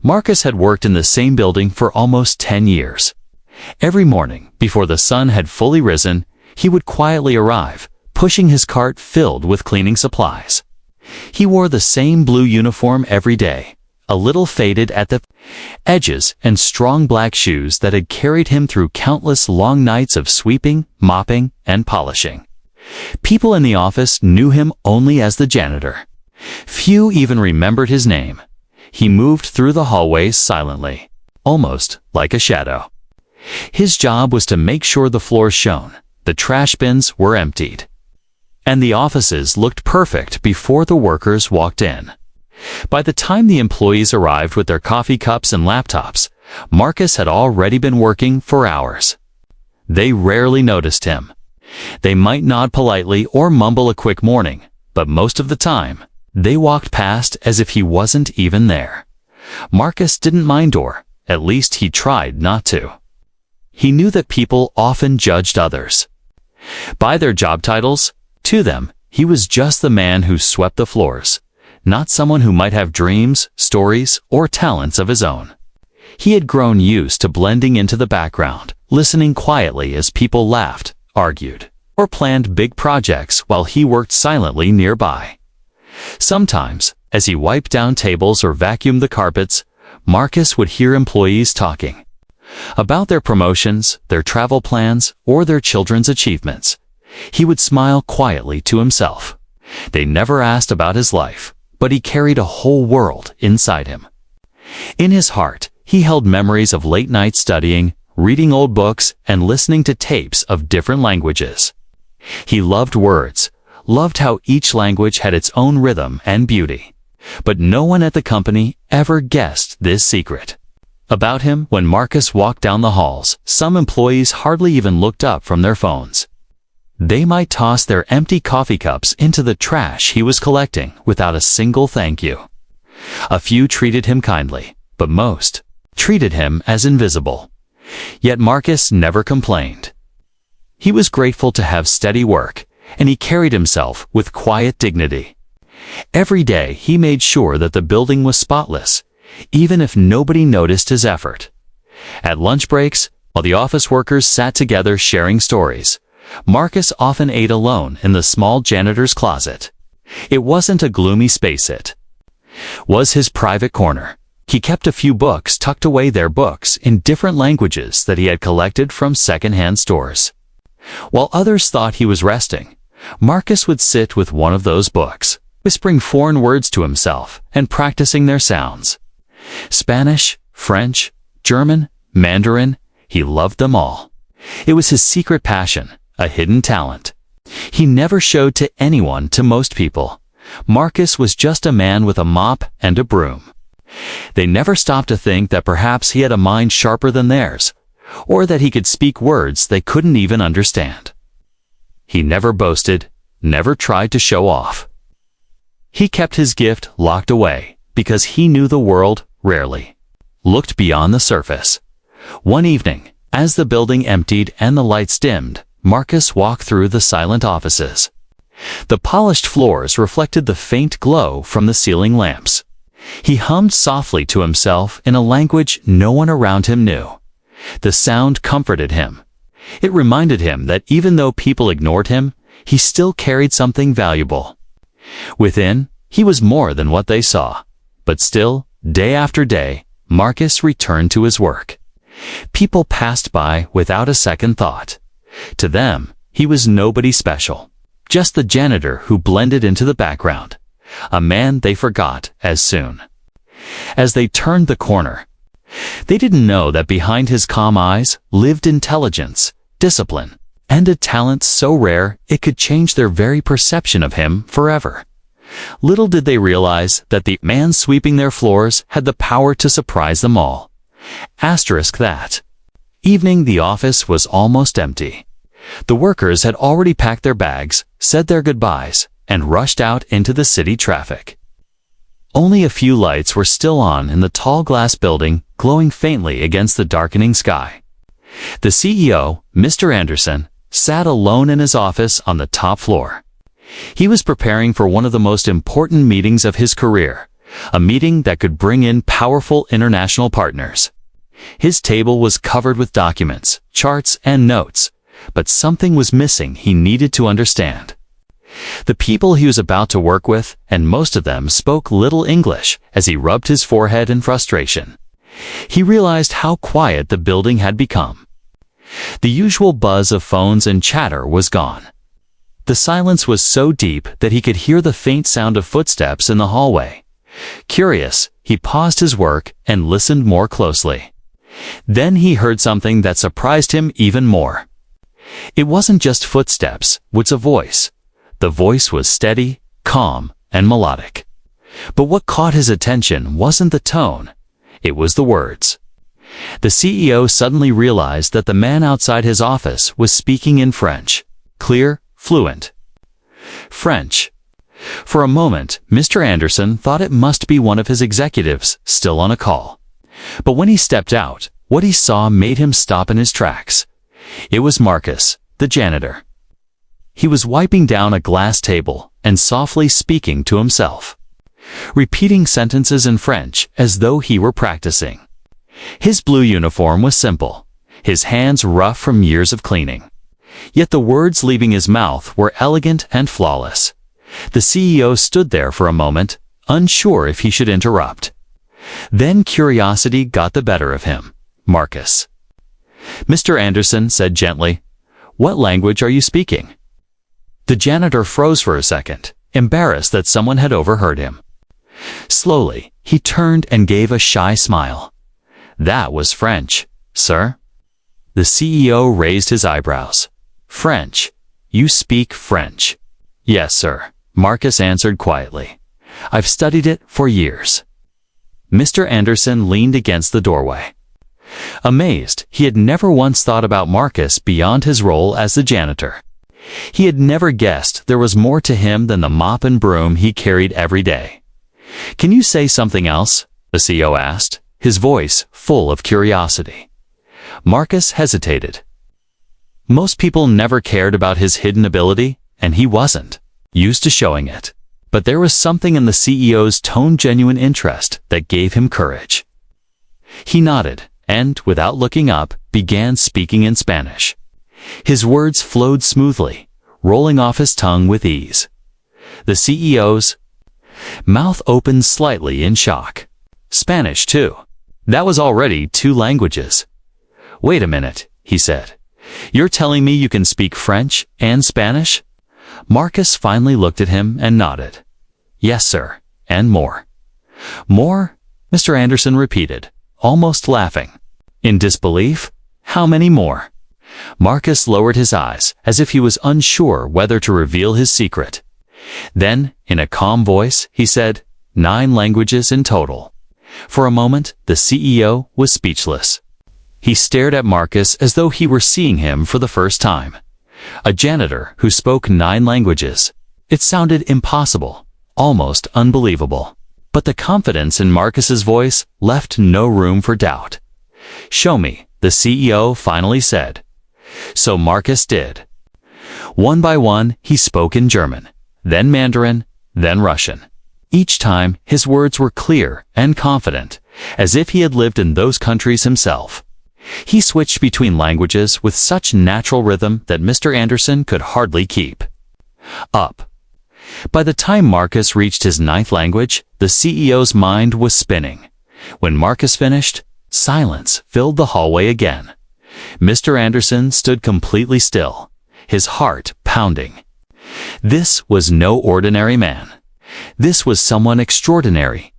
Marcus had worked in the same building for almost 10 years. Every morning, before the sun had fully risen, he would quietly arrive, pushing his cart filled with cleaning supplies. He wore the same blue uniform every day, a little faded at the edges, and strong black shoes that had carried him through countless long nights of sweeping, mopping, and polishing. People in the office knew him only as the janitor. Few even remembered his name. He moved through the hallways silently, almost like a shadow. His job was to make sure the floors shone, the trash bins were emptied, and the offices looked perfect before the workers walked in. By the time the employees arrived with their coffee cups and laptops, Marcus had already been working for hours. They rarely noticed him. They might nod politely or mumble a quick morning, but most of the time, they walked past as if he wasn't even there. Marcus didn't mind, or at least he tried not to. He knew that people often judged others by their job titles. To them, he was just the man who swept the floors, not someone who might have dreams, stories, or talents of his own. He had grown used to blending into the background, listening quietly as people laughed, argued, or planned big projects while he worked silently nearby. Sometimes, as he wiped down tables or vacuumed the carpets, Marcus would hear employees talking about their promotions, their travel plans, or their children's achievements. He would smile quietly to himself. They never asked about his life, but he carried a whole world inside him. In his heart, he held memories of late nights studying, reading old books, and listening to tapes of different languages. He loved words, loved how each language had its own rhythm and beauty. But no one at the company ever guessed this secret about him. When Marcus walked down the halls, some employees hardly even looked up from their phones. They might toss their empty coffee cups into the trash he was collecting without a single thank you. A few treated him kindly, but most treated him as invisible. Yet Marcus never complained. He was grateful to have steady work, and he carried himself with quiet dignity. Every day he made sure that the building was spotless, even if nobody noticed his effort. At lunch breaks, while the office workers sat together sharing stories, Marcus often ate alone in the small janitor's closet. It wasn't a gloomy space, it was his private corner. He kept a few books tucked away there, books in different languages that he had collected from secondhand stores. While others thought he was resting, Marcus would sit with one of those books, whispering foreign words to himself and practicing their sounds. Spanish, French, German, Mandarin, he loved them all. It was his secret passion, a hidden talent. He never showed to anyone. To most people, Marcus was just a man with a mop and a broom. They never stopped to think that perhaps he had a mind sharper than theirs, or that he could speak words they couldn't even understand. He never boasted, never tried to show off. He kept his gift locked away because he knew the world rarely looked beyond the surface. One evening, as the building emptied and the lights dimmed, Marcus walked through the silent offices. The polished floors reflected the faint glow from the ceiling lamps. He hummed softly to himself in a language no one around him knew. The sound comforted him. It reminded him that even though people ignored him, he still carried something valuable. Within, he was more than what they saw. But still, day after day, Marcus returned to his work. People passed by without a second thought. To them, he was nobody special, just the janitor who blended into the background, a man they forgot as soon as they turned the corner. They didn't know that behind his calm eyes lived intelligence, discipline, and a talent so rare it could change their very perception of him forever. Little did they realize that the man sweeping their floors had the power to surprise them all. Asterisk that. Evening, the office was almost empty. The workers had already packed their bags, said their goodbyes, and rushed out into the city traffic. Only a few lights were still on in the tall glass building, glowing faintly against the darkening sky. The CEO, Mr. Anderson, sat alone in his office on the top floor. He was preparing for one of the most important meetings of his career, a meeting that could bring in powerful international partners. His table was covered with documents, charts, and notes, but something was missing he needed to understand. The people he was about to work with, and most of them spoke little English as he rubbed his forehead in frustration. He realized how quiet the building had become. The usual buzz of phones and chatter was gone. The silence was so deep that he could hear the faint sound of footsteps in the hallway. Curious, he paused his work and listened more closely. Then he heard something that surprised him even more. It wasn't just footsteps, it was a voice. The voice was steady, calm, and melodic. But what caught his attention wasn't the tone, it was the words. The CEO suddenly realized that the man outside his office was speaking in French. Clear, fluent. French. For a moment, Mr. Anderson thought it must be one of his executives still on a call. But when he stepped out, what he saw made him stop in his tracks. It was Marcus, the janitor. He was wiping down a glass table and softly speaking to himself, repeating sentences in French as though he were practicing. His blue uniform was simple, his hands rough from years of cleaning. Yet the words leaving his mouth were elegant and flawless. The CEO stood there for a moment, unsure if he should interrupt. Then curiosity got the better of him. Marcus. Mr. Anderson said gently, "What language are you speaking?" The janitor froze for a second, embarrassed that someone had overheard him. Slowly, he turned and gave a shy smile. "That was French, sir." The CEO raised his eyebrows. "French? You speak French?" "Yes, sir," Marcus answered quietly. "I've studied it for years." Mr. Anderson leaned against the doorway. Amazed, he had never once thought about Marcus beyond his role as the janitor. He had never guessed there was more to him than the mop and broom he carried every day. "Can you say something else?" the CEO asked, his voice full of curiosity. Marcus hesitated. Most people never cared about his hidden ability, and he wasn't used to showing it. But there was something in the CEO's tone, genuine interest, that gave him courage. He nodded, and, without looking up, began speaking in Spanish. His words flowed smoothly, rolling off his tongue with ease. The CEO's mouth opened slightly in shock. Spanish, too. That was already 2 languages. "Wait a minute," he said. "You're telling me you can speak French and Spanish?" Marcus finally looked at him and nodded. "Yes, sir, and more." "More?" Mr. Anderson repeated, almost laughing. In disbelief, "How many more?" Marcus lowered his eyes, as if he was unsure whether to reveal his secret. Then, in a calm voice, he said, 9 languages in total." For a moment, the CEO was speechless. He stared at Marcus as though he were seeing him for the first time. A janitor who spoke 9 languages. It sounded impossible, almost unbelievable. But the confidence in Marcus's voice left no room for doubt. "Show me," the CEO finally said. So Marcus did. One by one, he spoke in German, then Mandarin, then Russian. Each time, his words were clear and confident, as if he had lived in those countries himself. He switched between languages with such natural rhythm that Mr. Anderson could hardly keep up. By the time Marcus reached his 9th language, the CEO's mind was spinning. When Marcus finished, silence filled the hallway again. Mr. Anderson stood completely still, his heart pounding. This was no ordinary man. This was someone extraordinary,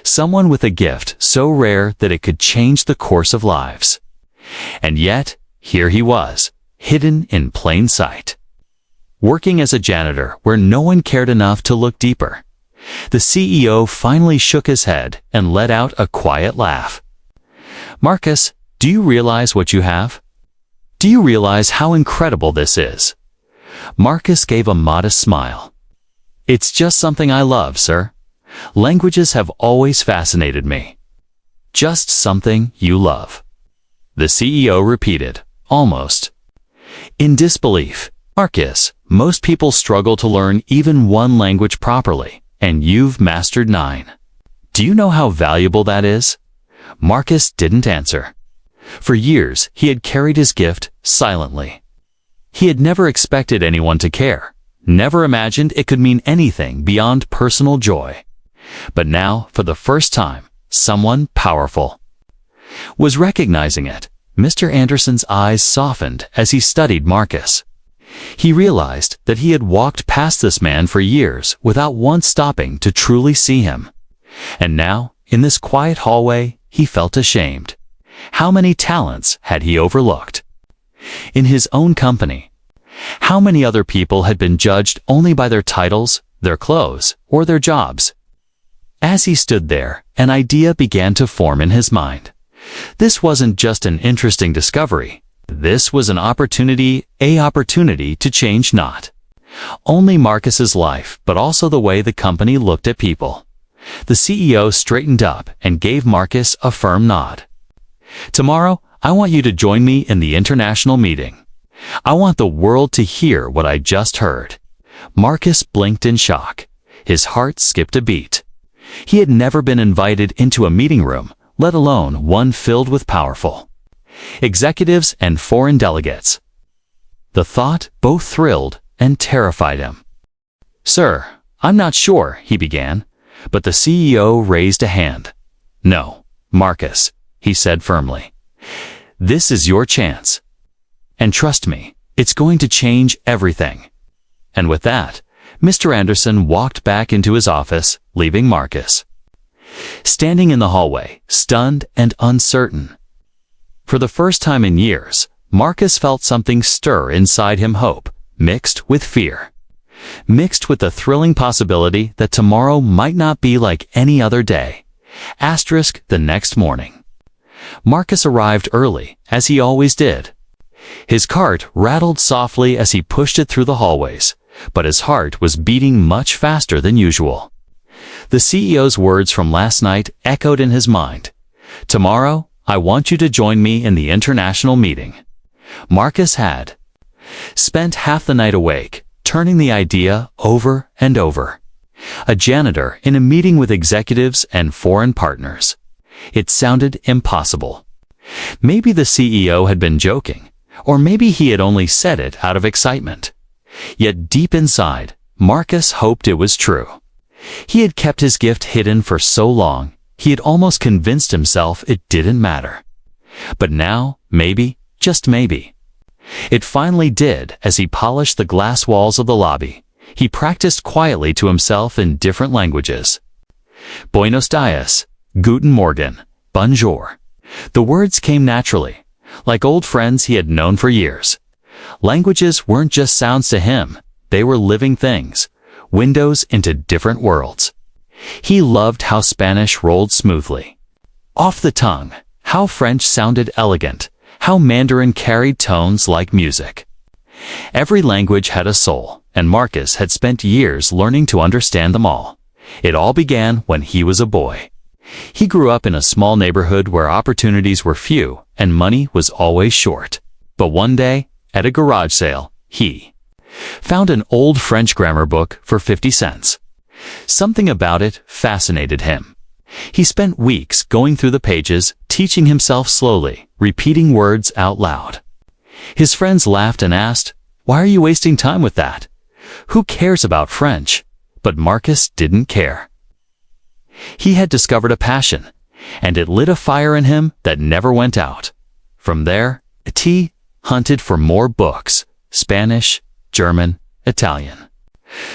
someone with a gift so rare that it could change the course of lives. And yet, here he was, hidden in plain sight, working as a janitor where no one cared enough to look deeper. The CEO finally shook his head and let out a quiet laugh. "Marcus, do you realize what you have? Do you realize how incredible this is?" Marcus gave a modest smile. "It's just something I love, sir. Languages have always fascinated me." "Just something you love," the CEO repeated, almost in disbelief. "Marcus, most people struggle to learn even 1 language properly, and you've mastered 9. Do you know how valuable that is? Marcus didn't answer. For years, he had carried his gift silently. He had never expected anyone to care, never imagined it could mean anything beyond personal joy. But now, for the first time, someone powerful was recognizing it. Mr. Anderson's eyes softened as he studied Marcus. He realized that he had walked past this man for years without once stopping to truly see him. And now, in this quiet hallway, he felt ashamed. How many talents had he overlooked? In his own company, how many other people had been judged only by their titles, their clothes, or their jobs? As he stood there, an idea began to form in his mind. This wasn't just an interesting discovery. This was an opportunity to change not only Marcus's life, but also the way the company looked at people. The CEO straightened up and gave Marcus a firm nod. Tomorrow, I want you to join me in the international meeting. I want the world to hear what I just heard. Marcus blinked in shock. His heart skipped a beat. He had never been invited into a meeting room, let alone one filled with powerful executives and foreign delegates. The thought both thrilled and terrified him. "Sir, I'm not sure," he began, but the CEO raised a hand. "No, Marcus," he said firmly. "This is your chance. And trust me, it's going to change everything." And with that, Mr. Anderson walked back into his office, leaving Marcus standing in the hallway, stunned and uncertain. For the first time in years, Marcus felt something stir inside him, hope, mixed with fear. Mixed with the thrilling possibility that tomorrow might not be like any other day. The next morning. Marcus arrived early, as he always did. His cart rattled softly as he pushed it through the hallways, but his heart was beating much faster than usual. The CEO's words from last night echoed in his mind. "Tomorrow, I want you to join me in the international meeting." Marcus had spent half the night awake, turning the idea over and over. A janitor in a meeting with executives and foreign partners. It sounded impossible. Maybe the CEO had been joking, or maybe he had only said it out of excitement. Yet deep inside, Marcus hoped it was true. He had kept his gift hidden for so long, he had almost convinced himself it didn't matter. But now, maybe, just maybe, it finally did. As he polished the glass walls of the lobby, he practiced quietly to himself in different languages. Buenos dias, guten morgen, bonjour. The words came naturally, like old friends he had known for years. Languages weren't just sounds to him, they were living things, windows into different worlds. He loved how Spanish rolled smoothly off the tongue, how French sounded elegant, how Mandarin carried tones like music. Every language had a soul, and Marcus had spent years learning to understand them all. It all began when he was a boy. He grew up in a small neighborhood where opportunities were few and money was always short. But one day, at a garage sale, he found an old French grammar book for 50 cents. Something about it fascinated him. He spent weeks going through the pages, teaching himself slowly, repeating words out loud. His friends laughed and asked, "Why are you wasting time with that? Who cares about French?" But Marcus didn't care. He had discovered a passion, and it lit a fire in him that never went out. From there, he hunted for more books, Spanish, German, Italian.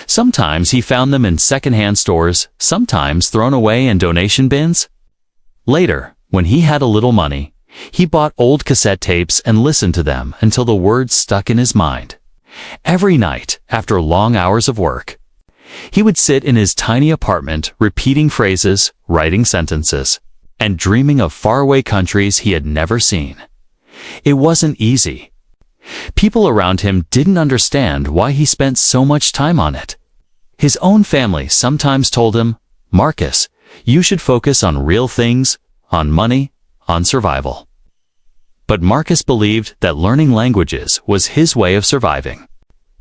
Sometimes he found them in secondhand stores, sometimes thrown away in donation bins. Later, when he had a little money, he bought old cassette tapes and listened to them until the words stuck in his mind. Every night, after long hours of work, he would sit in his tiny apartment, repeating phrases, writing sentences, and dreaming of faraway countries he had never seen. It wasn't easy. People around him didn't understand why he spent so much time on it. His own family sometimes told him, "Marcus, you should focus on real things, on money, on survival." But Marcus believed that learning languages was his way of surviving.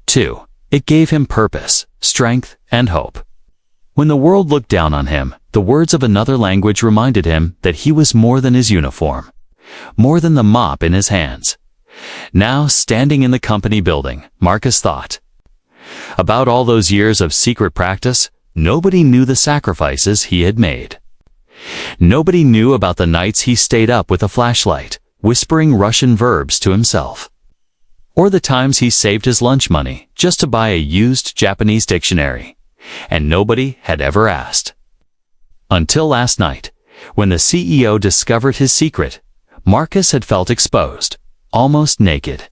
2. It gave him purpose, strength, and hope. When the world looked down on him, the words of another language reminded him that he was more than his uniform, more than the mop in his hands. Now, standing in the company building, Marcus thought. About all those years of secret practice, nobody knew the sacrifices he had made. Nobody knew about the nights he stayed up with a flashlight, whispering Russian verbs to himself. Or the times he saved his lunch money just to buy a used Japanese dictionary, and nobody had ever asked. Until last night, when the CEO discovered his secret, Marcus had felt exposed, almost naked.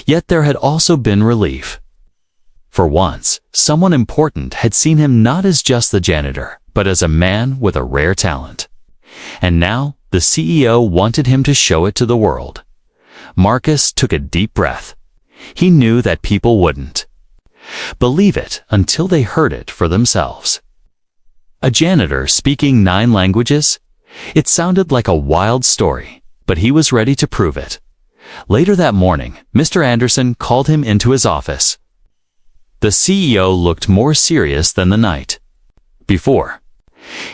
Yet there had also been relief. For once, someone important had seen him not as just the janitor, but as a man with a rare talent. And now, the CEO wanted him to show it to the world. Marcus took a deep breath. He knew that people wouldn't believe it until they heard it for themselves. A janitor speaking 9 languages? It sounded like a wild story, but he was ready to prove it. Later that morning, Mr. Anderson called him into his office. The CEO looked more serious than the night before.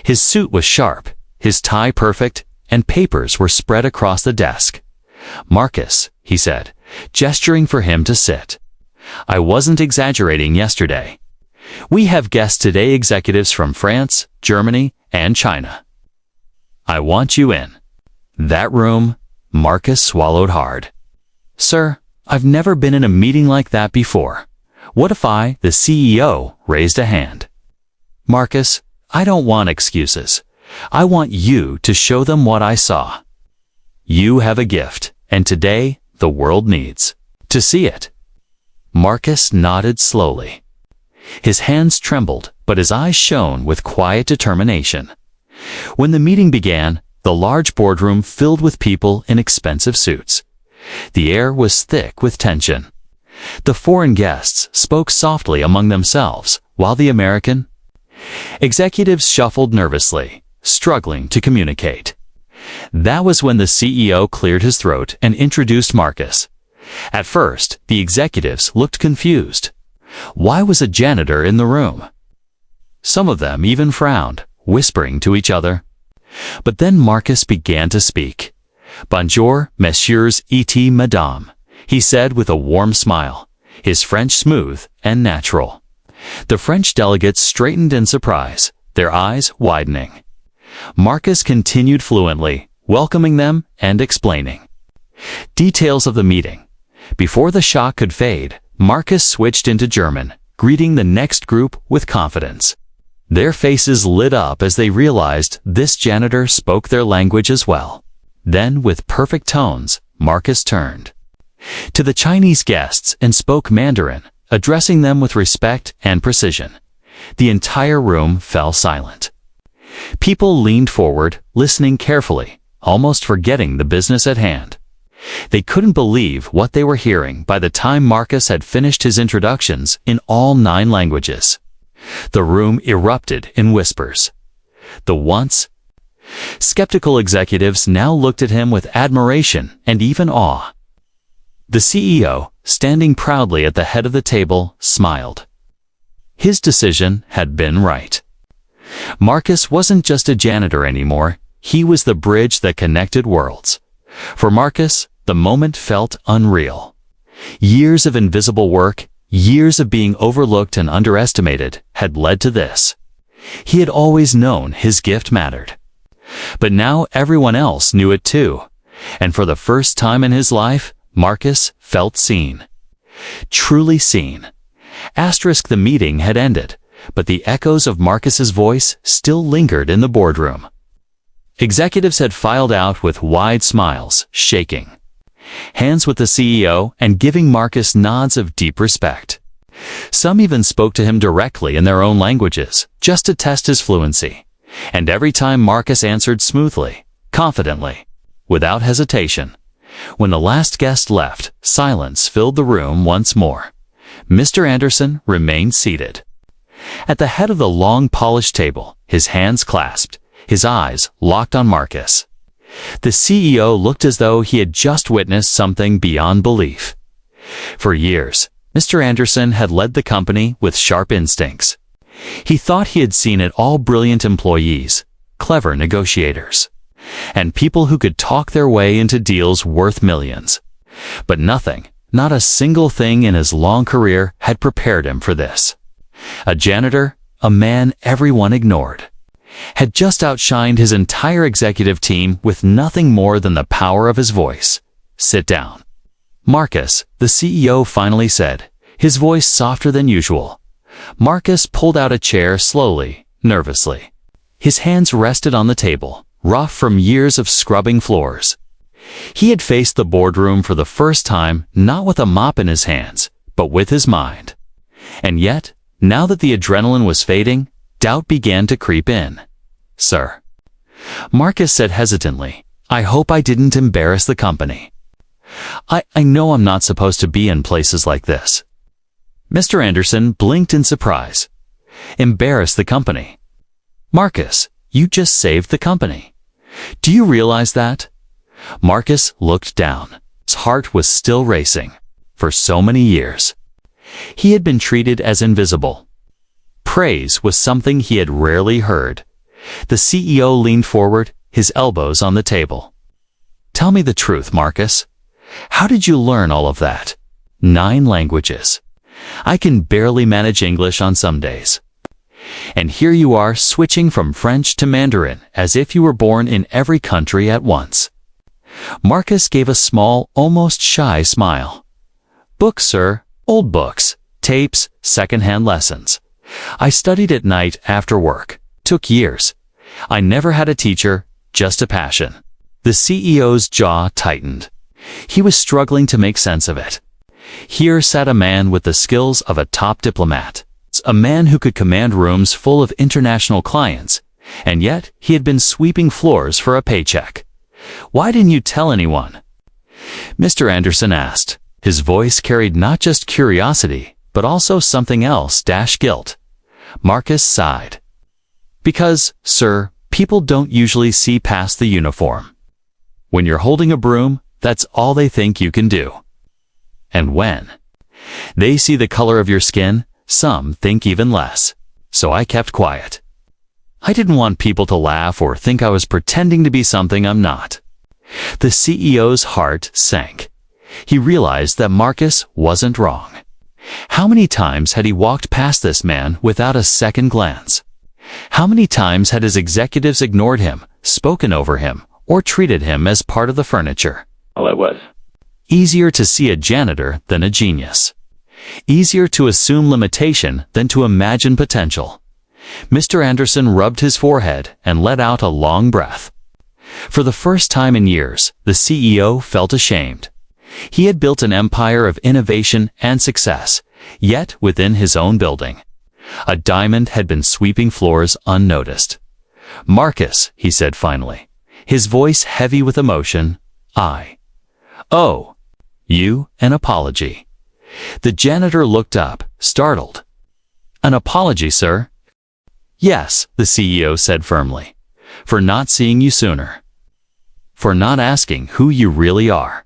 His suit was sharp, his tie perfect, and papers were spread across the desk. "Marcus," he said, gesturing for him to sit. "I wasn't exaggerating yesterday. We have guests today, executives from France, Germany, and China. I want you in." That room, Marcus swallowed hard. "Sir, I've never been in a meeting like that before. What if the CEO, raised a hand?" "Marcus, I don't want excuses. I want you to show them what I saw. You have a gift, and today the world needs to see it." Marcus nodded slowly. His hands trembled, but his eyes shone with quiet determination. When the meeting began, the large boardroom filled with people in expensive suits. The air was thick with tension. The foreign guests spoke softly among themselves, while the American executives shuffled nervously, struggling to communicate. That was when the CEO cleared his throat and introduced Marcus. At first, the executives looked confused. Why was a janitor in the room? Some of them even frowned, whispering to each other. But then Marcus began to speak. "Bonjour, messieurs et madame," he said with a warm smile, his French smooth and natural. The French delegates straightened in surprise, their eyes widening. Marcus continued fluently, welcoming them and explaining details of the meeting. Before the shock could fade, Marcus switched into German, greeting the next group with confidence. Their faces lit up as they realized this janitor spoke their language as well. Then, with perfect tones, Marcus turned to the Chinese guests and spoke Mandarin, addressing them with respect and precision. The entire room fell silent. People leaned forward, listening carefully, almost forgetting the business at hand. They couldn't believe what they were hearing by the time Marcus had finished his introductions in all 9 languages. The room erupted in whispers. The once skeptical executives now looked at him with admiration and even awe. The CEO, standing proudly at the head of the table, smiled. His decision had been right. Marcus wasn't just a janitor anymore, he was the bridge that connected worlds. For Marcus, the moment felt unreal. Years of invisible work, years of being overlooked and underestimated, had led to this. He had always known his gift mattered. But now everyone else knew it too. And for the first time in his life, Marcus felt seen. Truly seen. The meeting had ended, but the echoes of Marcus's voice still lingered in the boardroom. Executives had filed out with wide smiles, shaking hands with the CEO and giving Marcus nods of deep respect. Some even spoke to him directly in their own languages, just to test his fluency. And every time Marcus answered smoothly, confidently, without hesitation. When the last guest left, silence filled the room once more. Mr. Anderson remained seated at the head of the long polished table, his hands clasped, his eyes locked on Marcus. The CEO looked as though he had just witnessed something beyond belief. For years, Mr. Anderson had led the company with sharp instincts. He thought he had seen it all: brilliant employees, clever negotiators, and people who could talk their way into deals worth millions. But nothing, not a single thing in his long career had prepared him for this. A janitor, a man everyone ignored, had just outshined his entire executive team with nothing more than the power of his voice. "Sit down." "Marcus," the CEO finally said, his voice softer than usual. Marcus pulled out a chair slowly, nervously. His hands rested on the table, rough from years of scrubbing floors. He had faced the boardroom for the first time, not with a mop in his hands, but with his mind. And yet, now that the adrenaline was fading, doubt began to creep in. "Sir," Marcus said hesitantly, "I hope I didn't embarrass the company. I know I'm not supposed to be in places like this." Mr. Anderson blinked in surprise. "Embarrass the company? Marcus, you just saved the company. Do you realize that?" Marcus looked down. His heart was still racing. For so many years, he had been treated as invisible. Praise was something he had rarely heard. The CEO leaned forward, his elbows on the table. "Tell me the truth, Marcus. How did you learn all of that? 9 languages. I can barely manage English on some days. And here you are switching from French to Mandarin as if you were born in every country at once." Marcus gave a small, almost shy smile. "Books, sir. Old books, tapes, second-hand lessons. I studied at night after work. Took years. I never had a teacher, just a passion." The CEO's jaw tightened. He was struggling to make sense of it. Here sat a man with the skills of a top diplomat, a man who could command rooms full of international clients, and yet he had been sweeping floors for a paycheck. "Why didn't you tell anyone?" Mr. Anderson asked. His voice carried not just curiosity, but also something else: guilt. Marcus sighed. "Because, sir, people don't usually see past the uniform. When you're holding a broom, that's all they think you can do. And when they see the color of your skin, some think even less. So I kept quiet. I didn't want people to laugh or think I was pretending to be something I'm not." The CEO's heart sank. He realized that Marcus wasn't wrong. How many times had he walked past this man without a second glance? How many times had his executives ignored him, spoken over him, or treated him as part of the furniture? Well, it was easier to see a janitor than a genius. Easier to assume limitation than to imagine potential. Mr. Anderson rubbed his forehead and let out a long breath. For the first time in years, the CEO felt ashamed. He had built an empire of innovation and success, yet within his own building. A diamond had been sweeping floors unnoticed. "Marcus," he said finally, his voice heavy with emotion, "I owe you an apology." The janitor looked up, startled. "An apology, sir?" "Yes," the CEO said firmly. "For not seeing you sooner. For not asking who you really are.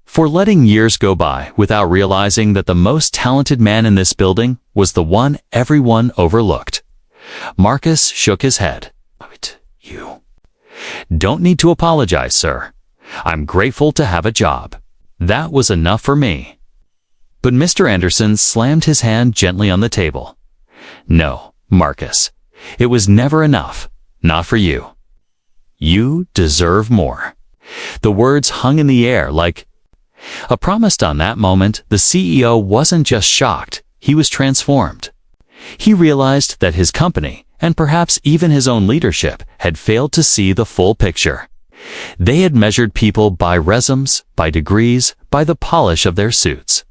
For letting years go by without realizing that the most talented man in this building was the one everyone overlooked." Marcus shook his head. "You don't need to apologize, sir. I'm grateful to have a job. That was enough for me." But Mr. Anderson slammed his hand gently on the table. "No, Marcus, it was never enough. Not for you. You deserve more." The words hung in the air like a promise. On that moment, the CEO wasn't just shocked, he was transformed. He realized that his company, and perhaps even his own leadership, had failed to see the full picture. They had measured people by resumes, by degrees, by the polish of their suits.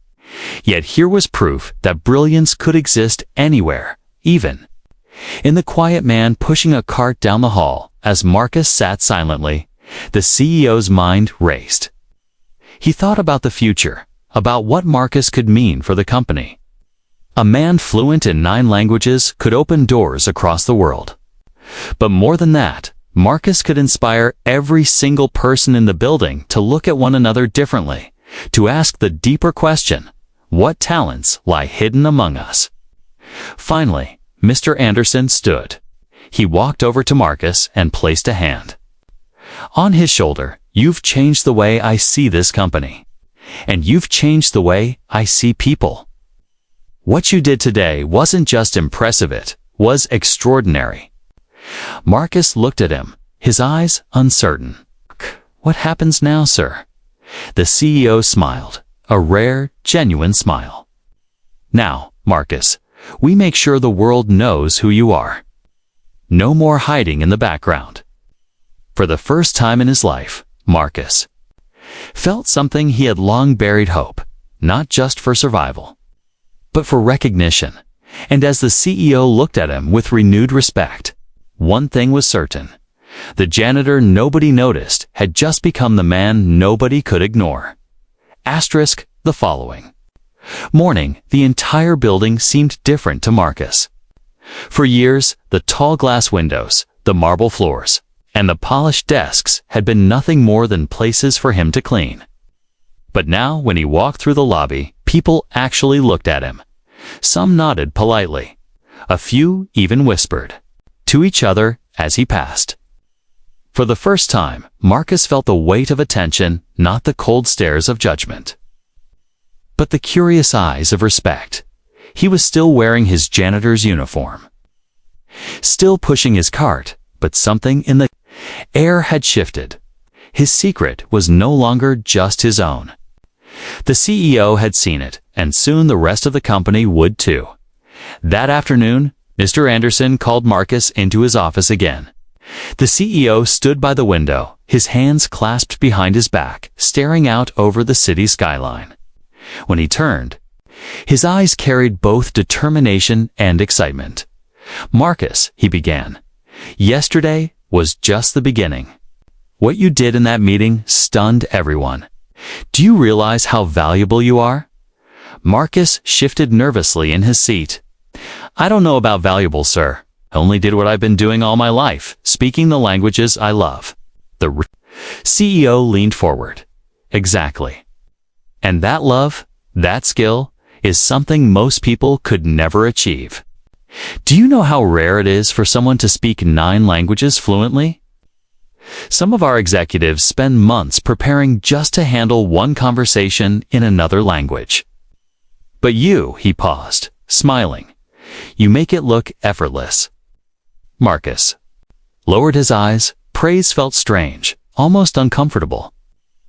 Yet here was proof that brilliance could exist anywhere, even in the quiet man pushing a cart down the hall. As Marcus sat silently, the CEO's mind raced. He thought about the future, about what Marcus could mean for the company. A man fluent in 9 languages could open doors across the world. But more than that, Marcus could inspire every single person in the building to look at one another differently, to ask the deeper question, what talents lie hidden among us? Finally, Mr. Anderson stood. He walked over to Marcus and placed a hand on his shoulder. You've changed the way I see this company. And you've changed the way I see people. What you did today wasn't just impressive, it was extraordinary. Marcus looked at him, his eyes uncertain. What happens now, sir? The CEO smiled, a rare, genuine smile. Now, Marcus, we make sure the world knows who you are. No more hiding in the background. For the first time in his life, Marcus felt something he had long buried: hope, not just for survival, but for recognition. And as the CEO looked at him with renewed respect, one thing was certain. The janitor nobody noticed had just become the man nobody could ignore. Asterisk the following morning, the entire building seemed different to Marcus. For years, the tall glass windows, the marble floors, and the polished desks had been nothing more than places for him to clean. But now, when he walked through the lobby, people actually looked at him. Some nodded politely. A few even whispered to each other as he passed. For the first time, Marcus felt the weight of attention, not the cold stares of judgment, but the curious eyes of respect. He was still wearing his janitor's uniform, still pushing his cart, but something in the air had shifted. His secret was no longer just his own. The CEO had seen it, and soon the rest of the company would too. That afternoon, Mr. Anderson called Marcus into his office again. The CEO stood by the window, his hands clasped behind his back, staring out over the city skyline. When he turned, his eyes carried both determination and excitement. "Marcus," he began, "yesterday was just the beginning. What you did in that meeting stunned everyone. Do you realize how valuable you are?" Marcus shifted nervously in his seat. "I don't know about valuable, sir. I only did what I've been doing all my life, speaking the languages I love." The CEO leaned forward. "Exactly. And that love, that skill, is something most people could never achieve. Do you know how rare it is for someone to speak 9 languages fluently? Some of our executives spend months preparing just to handle one conversation in another language. But you," he paused, smiling, "you make it look effortless." Marcus lowered his eyes. Praise felt strange, almost uncomfortable.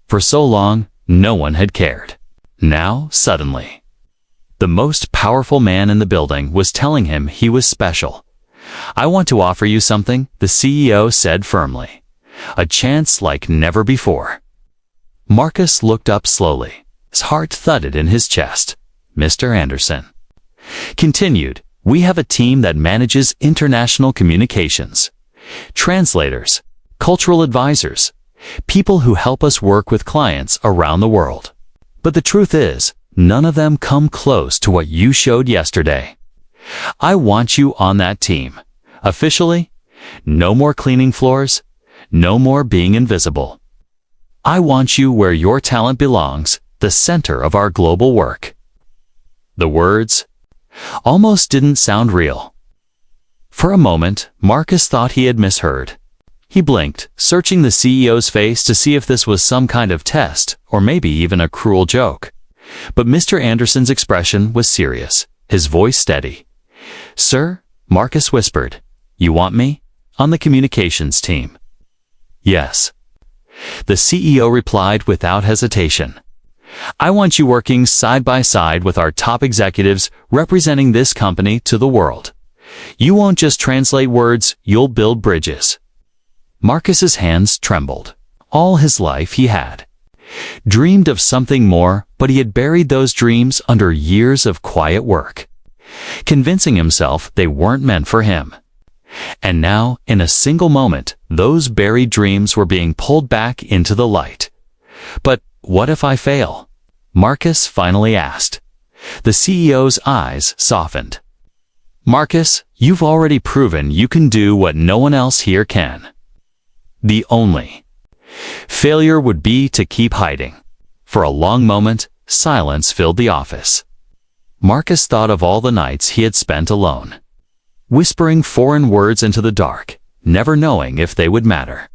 For so long, no one had cared. Now, suddenly, the most powerful man in the building was telling him he was special. "I want to offer you something," the CEO said firmly. "A chance like never before." Marcus looked up slowly. His heart thudded in his chest. Mr. Anderson continued, "We have a team that manages international communications. Translators, cultural advisors, people who help us work with clients around the world. But the truth is, none of them come close to what you showed yesterday. I want you on that team. Officially, no more cleaning floors, no more being invisible. I want you where your talent belongs, the center of our global work." The words almost didn't sound real. For a moment, Marcus thought he had misheard. He blinked, searching the CEO's face to see if this was some kind of test, or maybe even a cruel joke. But Mr. Anderson's expression was serious, his voice steady. "Sir," Marcus whispered, "you want me? On the communications team?" "Yes." The CEO replied without hesitation. "I want you working side by side with our top executives representing this company to the world. You won't just translate words, you'll build bridges." Marcus's hands trembled. All his life he had dreamed of something more, but he had buried those dreams under years of quiet work, convincing himself they weren't meant for him. And now, in a single moment, those buried dreams were being pulled back into the light. "But what if I fail?" Marcus finally asked. The CEO's eyes softened. "Marcus, you've already proven you can do what no one else here can. The only failure would be to keep hiding." For a long moment, silence filled the office. Marcus thought of all the nights he had spent alone, whispering foreign words into the dark, never knowing if they would matter.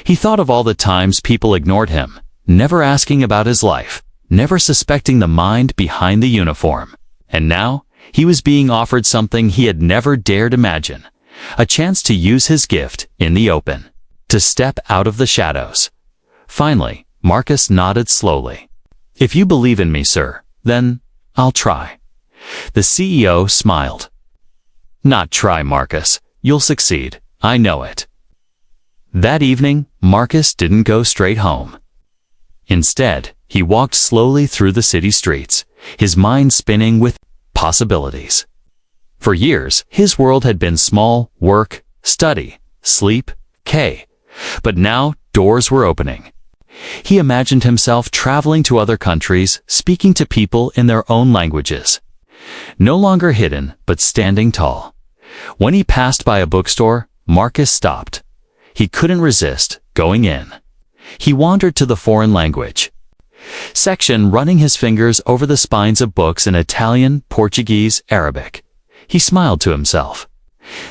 He thought of all the times people ignored him, never asking about his life, never suspecting the mind behind the uniform. And now, he was being offered something he had never dared imagine, a chance to use his gift in the open, to step out of the shadows. Finally, Marcus nodded slowly. "If you believe in me, sir, then I'll try." The CEO smiled. "Not try, Marcus. You'll succeed. I know it." That evening, Marcus didn't go straight home. Instead, he walked slowly through the city streets, his mind spinning with possibilities. For years, his world had been small: work, study, sleep, K. But now, doors were opening. He imagined himself traveling to other countries, speaking to people in their own languages. No longer hidden, but standing tall. When he passed by a bookstore, Marcus stopped. He couldn't resist going in. He wandered to the foreign language section, running his fingers over the spines of books in Italian, Portuguese, Arabic. He smiled to himself.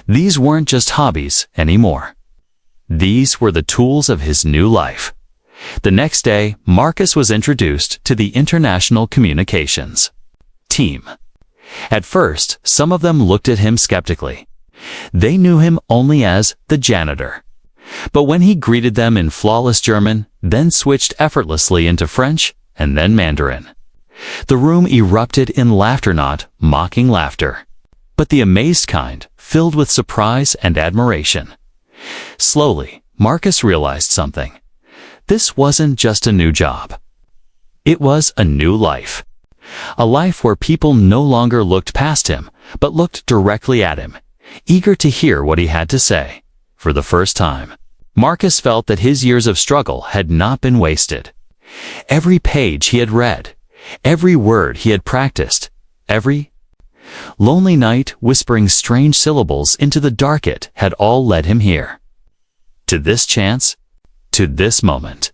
These weren't just hobbies anymore. These were the tools of his new life. The next day, Marcus was introduced to the International Communications team. At first, some of them looked at him skeptically. They knew him only as the janitor. But when he greeted them in flawless German, then switched effortlessly into French, and then Mandarin, the room erupted in laughter, not mocking laughter, but the amazed kind, filled with surprise and admiration. Slowly, Marcus realized something. This wasn't just a new job. It was a new life. A life where people no longer looked past him, but looked directly at him, eager to hear what he had to say. For the first time, Marcus felt that his years of struggle had not been wasted. Every page he had read, every word he had practiced, every lonely night whispering strange syllables into the dark, it had all led him here. To this chance, to this moment.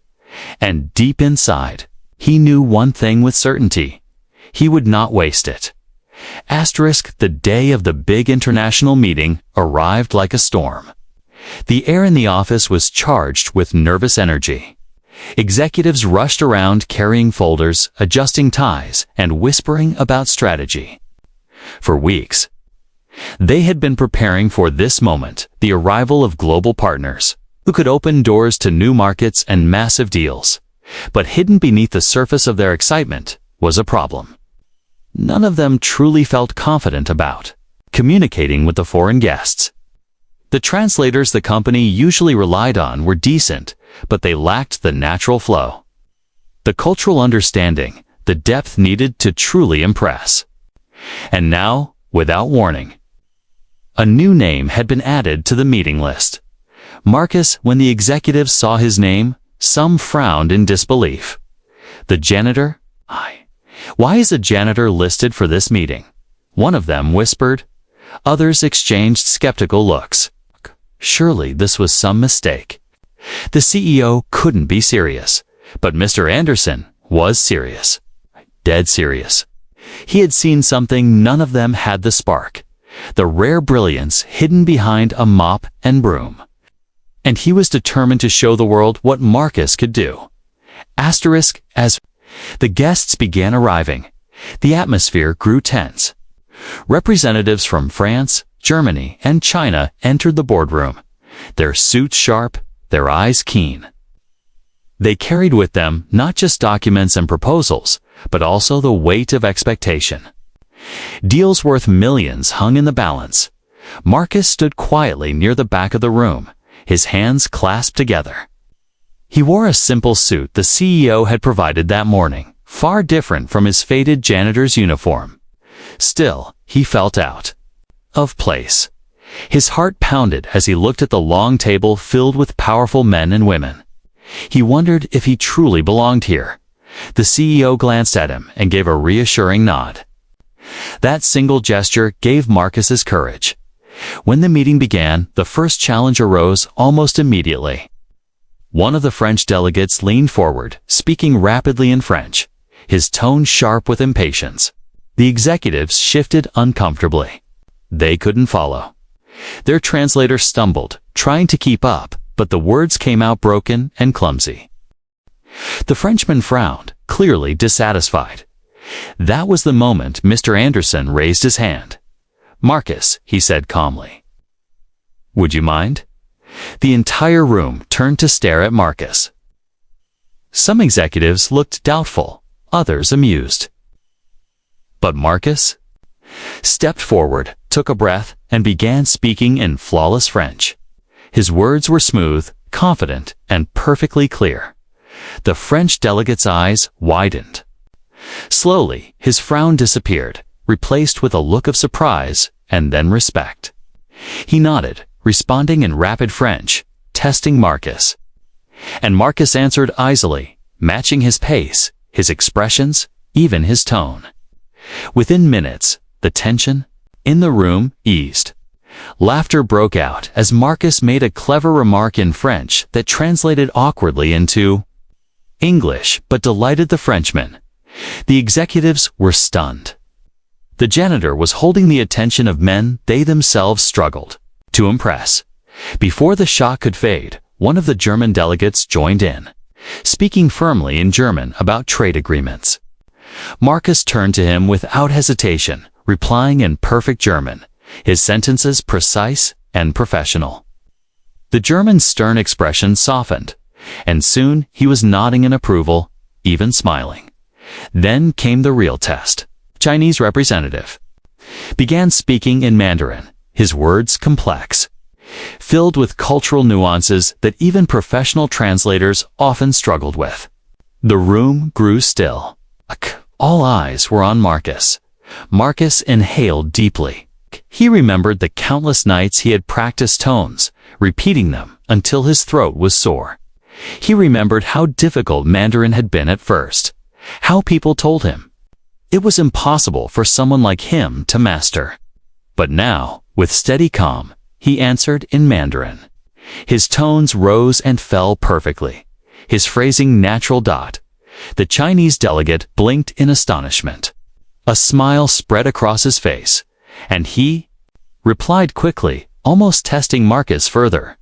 And deep inside, he knew one thing with certainty. He would not waste it. The day of the big international meeting arrived like a storm. The air in the office was charged with nervous energy. Executives rushed around carrying folders, adjusting ties, and whispering about strategy. For weeks, they had been preparing for this moment, the arrival of global partners, who could open doors to new markets and massive deals. But hidden beneath the surface of their excitement was a problem. None of them truly felt confident about communicating with the foreign guests. The translators the company usually relied on were decent, but they lacked the natural flow, the cultural understanding, the depth needed to truly impress. And now, without warning, a new name had been added to the meeting list. Marcus, when the executives saw his name, some frowned in disbelief. The janitor? Why is a janitor listed for this meeting? One of them whispered. Others exchanged skeptical looks. Surely this was some mistake. The CEO couldn't be serious, but Mr. Anderson was serious. Dead serious. He had seen something none of them had: the spark, the rare brilliance hidden behind a mop and broom. And he was determined to show the world what Marcus could do. As the guests began arriving, the atmosphere grew tense. Representatives from France, Germany, and China entered the boardroom, their suits sharp, their eyes keen. They carried with them not just documents and proposals, but also the weight of expectation. Deals worth millions hung in the balance. Marcus stood quietly near the back of the room, his hands clasped together. He wore a simple suit the CEO had provided that morning, far different from his faded janitor's uniform. Still, he felt out of place. His heart pounded as he looked at the long table filled with powerful men and women. He wondered if he truly belonged here. The CEO glanced at him and gave a reassuring nod. That single gesture gave Marcus his courage. When the meeting began, the first challenge arose almost immediately. One of the French delegates leaned forward, speaking rapidly in French, his tone sharp with impatience. The executives shifted uncomfortably. they couldn't follow. Their translator stumbled, trying to keep up, but the words came out broken and clumsy. The Frenchman frowned, clearly dissatisfied. That was the moment Mr. Anderson raised his hand. "Marcus," he said calmly. "Would you mind?" The entire room turned to stare at Marcus. Some executives looked doubtful, others amused. But Marcus stepped forward, took a breath, and began speaking in flawless French. His words were smooth, confident, and perfectly clear. The French delegate's eyes widened. Slowly, his frown disappeared, replaced with a look of surprise and then respect. He nodded, responding in rapid French, testing Marcus. And Marcus answered easily, matching his pace, his expressions, even his tone. Within minutes, the tension in the room eased. Laughter broke out as Marcus made a clever remark in French that translated awkwardly into English but delighted the Frenchman. The executives were stunned. The janitor was holding the attention of men they themselves struggled to impress. Before the shock could fade, one of the German delegates joined in, speaking firmly in German about trade agreements. Marcus turned to him without hesitation, replying in perfect German, his sentences precise and professional. The German's stern expression softened, and soon he was nodding in approval, even smiling. Then came the real test. Chinese representative began speaking in Mandarin, his words complex, filled with cultural nuances that even professional translators often struggled with. The room grew still. All eyes were on Marcus. Marcus inhaled deeply. He remembered the countless nights he had practiced tones, repeating them until his throat was sore. He remembered how difficult Mandarin had been at first, how people told him it was impossible for someone like him to master. But now, with steady calm, he answered in Mandarin. His tones rose and fell perfectly, his phrasing natural. The Chinese delegate blinked in astonishment. A smile spread across his face, and he replied quickly, almost testing Marcus further.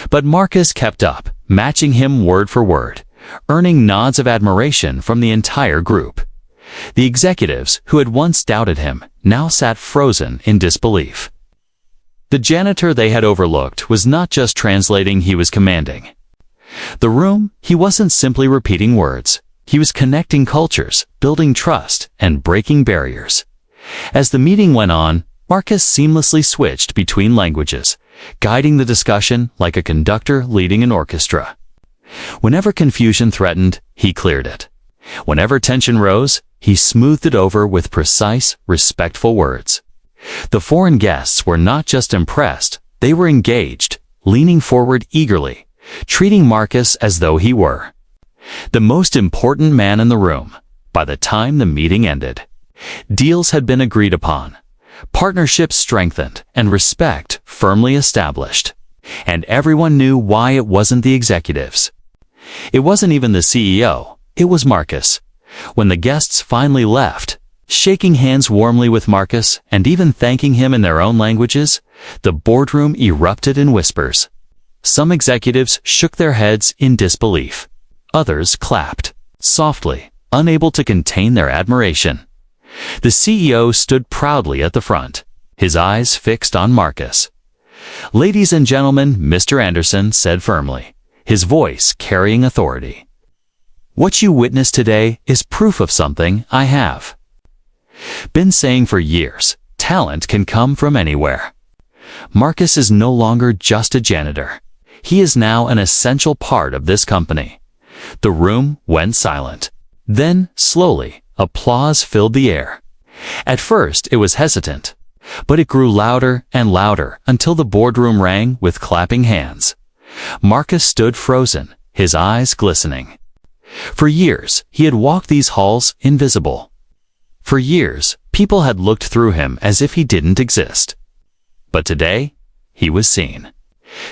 But Marcus kept up, matching him word for word, earning nods of admiration from the entire group. The executives, who had once doubted him, now sat frozen in disbelief. The janitor they had overlooked was not just translating, he was commanding. The room, he wasn't simply repeating words. He was connecting cultures, building trust, and breaking barriers. As the meeting went on, Marcus seamlessly switched between languages, guiding the discussion like a conductor leading an orchestra. Whenever confusion threatened, he cleared it. Whenever tension rose, he smoothed it over with precise, respectful words. The foreign guests were not just impressed, they were engaged, leaning forward eagerly, treating Marcus as though he were the most important man in the room. By the time the meeting ended, deals had been agreed upon, partnerships strengthened, and respect firmly established. And everyone knew why it wasn't the executives. It wasn't even the CEO, it was Marcus. When the guests finally left, shaking hands warmly with Marcus and even thanking him in their own languages, the boardroom erupted in whispers. Some executives shook their heads in disbelief. Others clapped, softly, unable to contain their admiration. The CEO stood proudly at the front, his eyes fixed on Marcus. "Ladies and gentlemen," Mr. Anderson said firmly, his voice carrying authority. "What you witness today is proof of something I have been saying for years. Talent can come from anywhere. Marcus is no longer just a janitor. He is now an essential part of this company." The room went silent. Then, slowly, applause filled the air. At first, it was hesitant, but it grew louder and louder until the boardroom rang with clapping hands. Marcus stood frozen, his eyes glistening. For years, he had walked these halls invisible. For years, people had looked through him as if he didn't exist. But today, he was seen.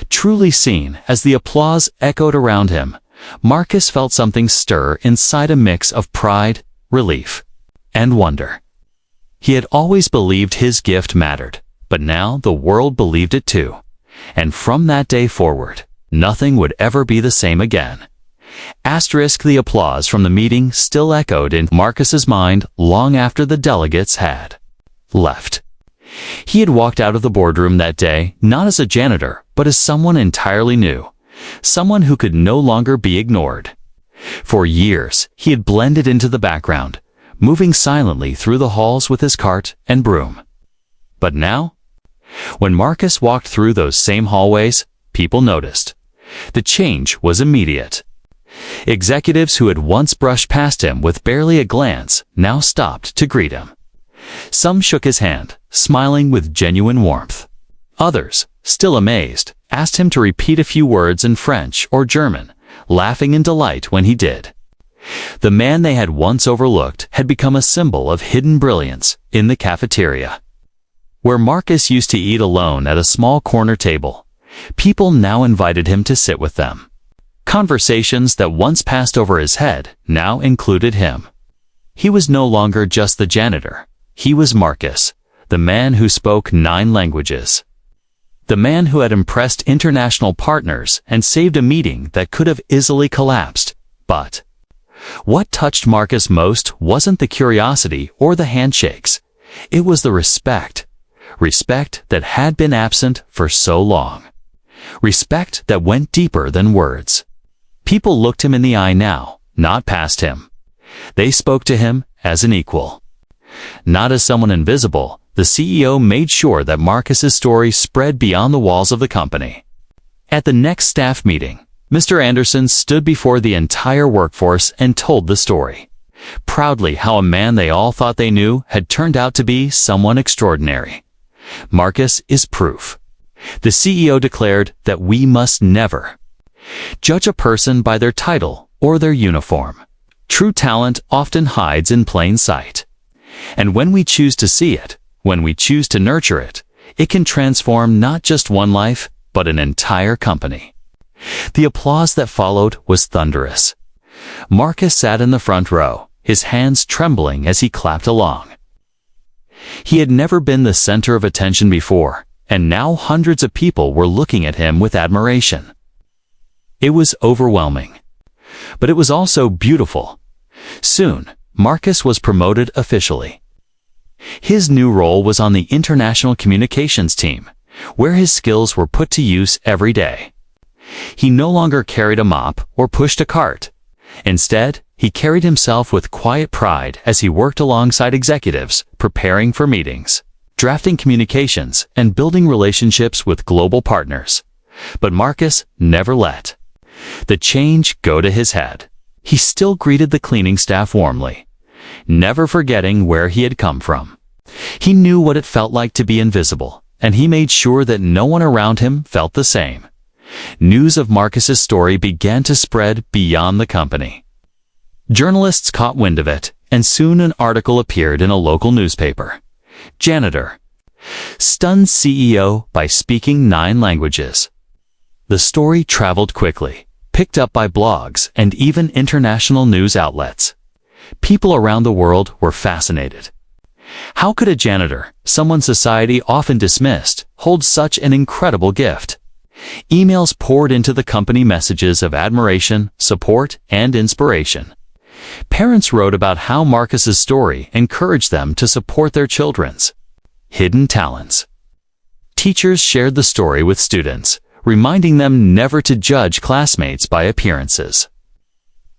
Truly seen. As the applause echoed around him, Marcus felt something stir inside, a mix of pride, relief, and wonder. He had always believed his gift mattered, But now the world believed it too. And from that day forward, nothing would ever be the same again. The applause from the meeting still echoed in Marcus's mind long after the delegates had left. He had walked out of the boardroom that day not as a janitor, but as someone entirely new, someone who could no longer be ignored. For years, he had blended into the background, moving silently through the halls with his cart and broom. But now, when Marcus walked through those same hallways, people noticed. The change was immediate. Executives who had once brushed past him with barely a glance now stopped to greet him. Some shook his hand, smiling with genuine warmth. Others, still amazed, asked him to repeat a few words in French or German, laughing in delight when he did. The man they had once overlooked had become a symbol of hidden brilliance in the cafeteria. Where Marcus used to eat alone at a small corner table, people now invited him to sit with them. Conversations that once passed over his head now included him. He was no longer just the janitor. He was Marcus, the man who spoke 9 languages. The man who had impressed international partners and saved a meeting that could have easily collapsed. But what touched Marcus most wasn't the curiosity or the handshakes. It was the respect. Respect that had been absent for so long. Respect that went deeper than words. People looked him in the eye now, not past him. They spoke to him as an equal. Not as someone invisible, the CEO made sure that Marcus's story spread beyond the walls of the company. At the next staff meeting, Mr. Anderson stood before the entire workforce and told the story, proudly how a man they all thought they knew had turned out to be someone extraordinary. Marcus is proof. The CEO declared that we must never judge a person by their title or their uniform. True talent often hides in plain sight. And when we choose to see it, when we choose to nurture it, it can transform not just one life, but an entire company. The applause that followed was thunderous. Marcus sat in the front row, his hands trembling as he clapped along. He had never been the center of attention before, and now hundreds of people were looking at him with admiration. It was overwhelming. But it was also beautiful. Soon, Marcus was promoted officially. His new role was on the international communications team, where his skills were put to use every day. He no longer carried a mop or pushed a cart. Instead, he carried himself with quiet pride as he worked alongside executives, preparing for meetings, drafting communications, and building relationships with global partners. But Marcus never let the change go to his head. He still greeted the cleaning staff warmly, never forgetting where he had come from. He knew what it felt like to be invisible, and he made sure that no one around him felt the same. News of Marcus's story began to spread beyond the company. Journalists caught wind of it, and soon an article appeared in a local newspaper. Janitor stuns CEO by speaking 9 languages. The story traveled quickly, picked up by blogs and even international news outlets. People around the world were fascinated. How could a janitor, someone society often dismissed, hold such an incredible gift? Emails poured into the company messages of admiration, support, and inspiration. Parents wrote about how Marcus's story encouraged them to support their children's hidden talents. Teachers shared the story with students, reminding them never to judge classmates by appearances.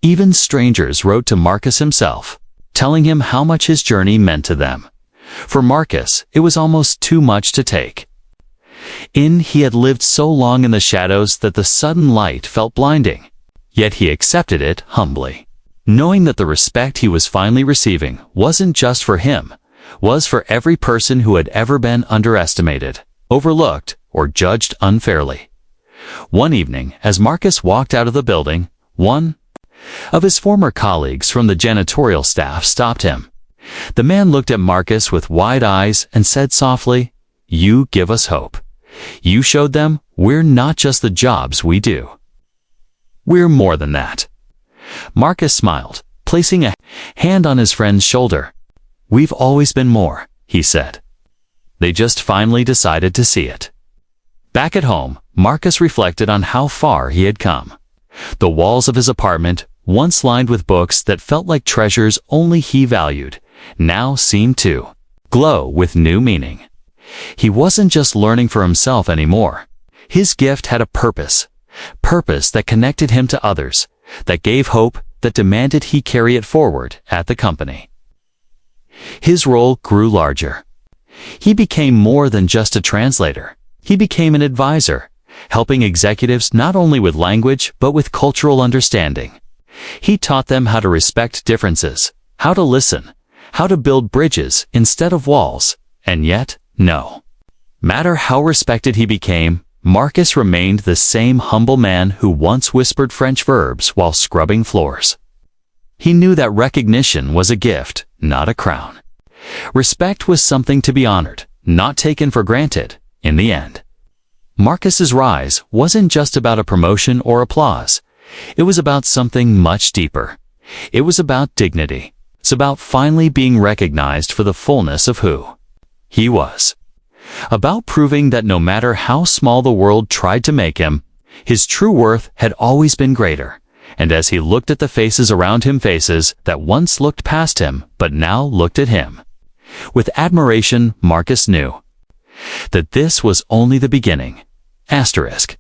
Even strangers wrote to Marcus himself, telling him how much his journey meant to them. For Marcus, it was almost too much to take. He had lived so long in the shadows that the sudden light felt blinding. Yet he accepted it humbly, knowing that the respect he was finally receiving wasn't just for him, was for every person who had ever been underestimated, overlooked, or judged unfairly. One evening, as Marcus walked out of the building, one of his former colleagues from the janitorial staff stopped him. The man looked at Marcus with wide eyes and said softly, "You give us hope. You showed them we're not just the jobs we do. We're more than that." Marcus smiled, placing a hand on his friend's shoulder. "We've always been more," he said. They just finally decided to see it. Back at home, Marcus reflected on how far he had come. The walls of his apartment, once lined with books that felt like treasures only he valued, now seemed to glow with new meaning. He wasn't just learning for himself anymore. His gift had a purpose that connected him to others, that gave hope, that demanded he carry it forward at the company. His role grew larger. He became more than just a translator. He became an advisor, helping executives not only with language but with cultural understanding. He taught them how to respect differences, how to listen, how to build bridges instead of walls. And yet, no matter how respected he became, Marcus remained the same humble man who once whispered French verbs while scrubbing floors. He knew that recognition was a gift, not a crown. Respect was something to be honored, not taken for granted. In the end, Marcus's rise wasn't just about a promotion or applause. It was about something much deeper. It was about dignity. It's about finally being recognized for the fullness of who he was. About proving that no matter how small the world tried to make him, his true worth had always been greater. And as he looked at the faces around him, faces that once looked past him but now looked at him with admiration, Marcus knew that this was only the beginning. Asterisk.